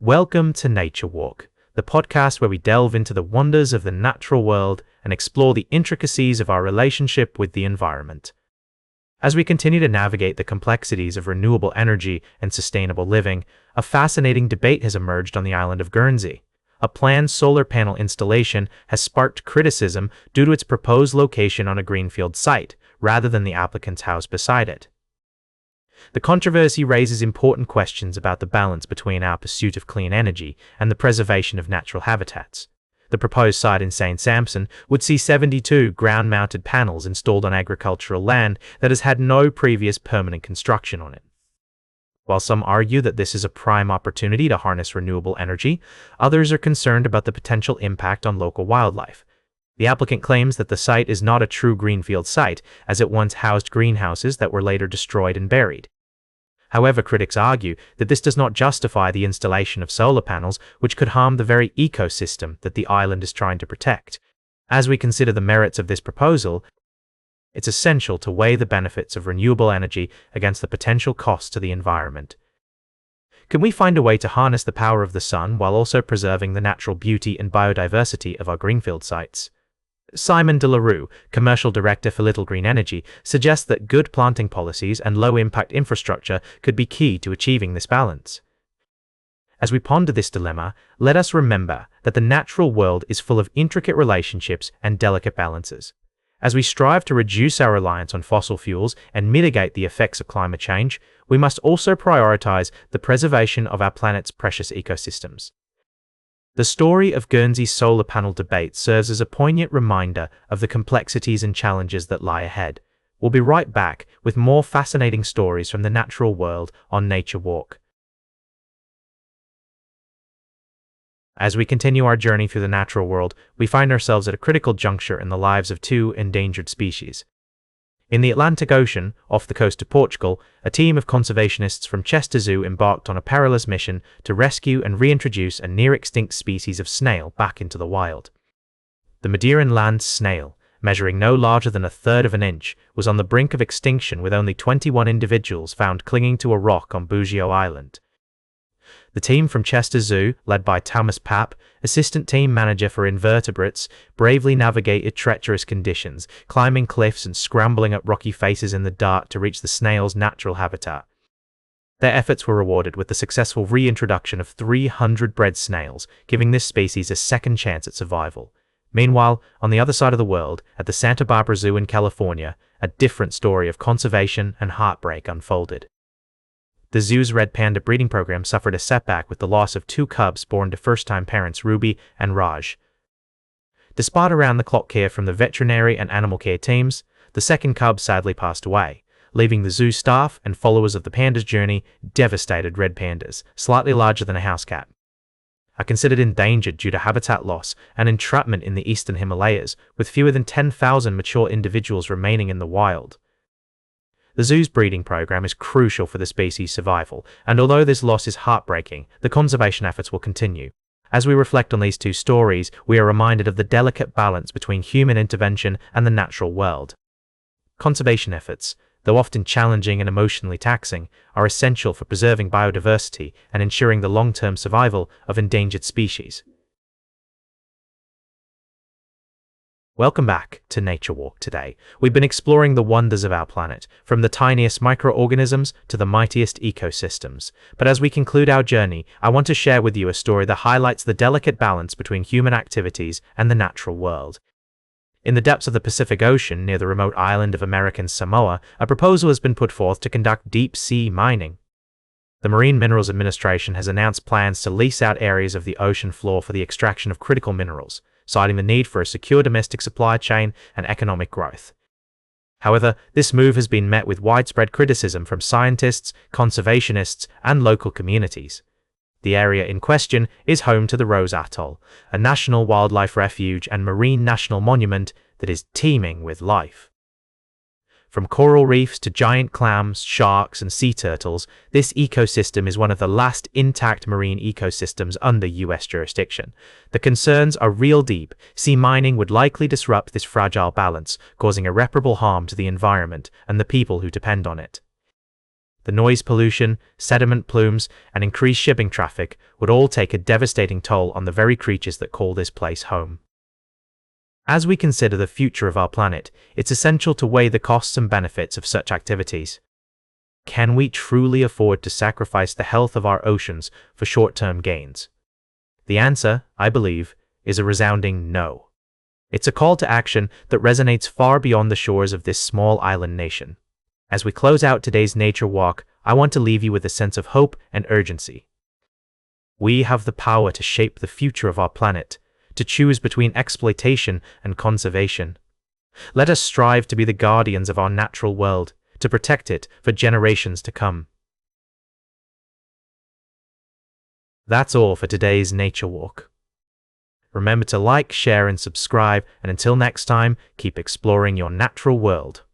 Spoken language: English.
Welcome to Nature Walk, the podcast where we delve into the wonders of the natural world and explore the intricacies of our relationship with the environment. As we continue to navigate the complexities of renewable energy and sustainable living, a fascinating debate has emerged on the island of Guernsey. A planned solar panel installation has sparked criticism due to its proposed location on a greenfield site, rather than the applicant's house beside it. The controversy raises important questions about the balance between our pursuit of clean energy and the preservation of natural habitats. The proposed site in St. Sampson would see 72 ground-mounted panels installed on agricultural land that has had no previous permanent construction on it. While some argue that this is a prime opportunity to harness renewable energy, others are concerned about the potential impact on local wildlife. The applicant claims that the site is not a true greenfield site, as it once housed greenhouses that were later destroyed and buried. However, critics argue that this does not justify the installation of solar panels, which could harm the very ecosystem that the island is trying to protect. As we consider the merits of this proposal, it's essential to weigh the benefits of renewable energy against the potential costs to the environment. Can we find a way to harness the power of the sun while also preserving the natural beauty and biodiversity of our greenfield sites? Simon de la Rue, commercial director for Little Green Energy, suggests that good planting policies and low-impact infrastructure could be key to achieving this balance. As we ponder this dilemma, let us remember that the natural world is full of intricate relationships and delicate balances. As we strive to reduce our reliance on fossil fuels and mitigate the effects of climate change, we must also prioritize the preservation of our planet's precious ecosystems. The story of Guernsey's solar panel debate serves as a poignant reminder of the complexities and challenges that lie ahead. We'll be right back with more fascinating stories from the natural world on Nature Walk. As we continue our journey through the natural world, we find ourselves at a critical juncture in the lives of two endangered species. In the Atlantic Ocean, off the coast of Portugal, a team of conservationists from Chester Zoo embarked on a perilous mission to rescue and reintroduce a near-extinct species of snail back into the wild. The Madeiran land snail, measuring no larger than a third of an inch, was on the brink of extinction with only 21 individuals found clinging to a rock on Bugio Island. The team from Chester Zoo, led by Thomas Papp, assistant team manager for invertebrates, bravely navigated treacherous conditions, climbing cliffs and scrambling up rocky faces in the dark to reach the snail's natural habitat. Their efforts were rewarded with the successful reintroduction of 300 bred snails, giving this species a second chance at survival. Meanwhile, on the other side of the world, at the Santa Barbara Zoo in California, a different story of conservation and heartbreak unfolded. The zoo's red panda breeding program suffered a setback with the loss of two cubs born to first-time parents Ruby and Raj. Despite around-the-clock care from the veterinary and animal care teams, the second cub sadly passed away, leaving the zoo staff and followers of the panda's journey devastated. Red pandas, slightly larger than a house cat, are considered endangered due to habitat loss and entrapment in the eastern Himalayas, with fewer than 10,000 mature individuals remaining in the wild. The zoo's breeding program is crucial for the species' survival, and although this loss is heartbreaking, the conservation efforts will continue. As we reflect on these two stories, we are reminded of the delicate balance between human intervention and the natural world. Conservation efforts, though often challenging and emotionally taxing, are essential for preserving biodiversity and ensuring the long-term survival of endangered species. Welcome back to Nature Walk today. We've been exploring the wonders of our planet, from the tiniest microorganisms to the mightiest ecosystems. But as we conclude our journey, I want to share with you a story that highlights the delicate balance between human activities and the natural world. In the depths of the Pacific Ocean, near the remote island of American Samoa, a proposal has been put forth to conduct deep-sea mining. The Marine Minerals Administration has announced plans to lease out areas of the ocean floor for the extraction of critical minerals, citing the need for a secure domestic supply chain and economic growth. However, this move has been met with widespread criticism from scientists, conservationists, and local communities. The area in question is home to the Rose Atoll, a national wildlife refuge and marine national monument that is teeming with life. From coral reefs to giant clams, sharks, and sea turtles, this ecosystem is one of the last intact marine ecosystems under U.S. jurisdiction. The concerns are real deep. Sea mining would likely disrupt this fragile balance, causing irreparable harm to the environment and the people who depend on it. The noise pollution, sediment plumes, and increased shipping traffic would all take a devastating toll on the very creatures that call this place home. As we consider the future of our planet, it's essential to weigh the costs and benefits of such activities. Can we truly afford to sacrifice the health of our oceans for short-term gains? The answer, I believe, is a resounding no. It's a call to action that resonates far beyond the shores of this small island nation. As we close out today's nature walk, I want to leave you with a sense of hope and urgency. We have the power to shape the future of our planet, to choose between exploitation and conservation. Let us strive to be the guardians of our natural world, to protect it for generations to come. That's all for today's Nature Walk. Remember to like, share, and subscribe, and until next time, keep exploring your natural world.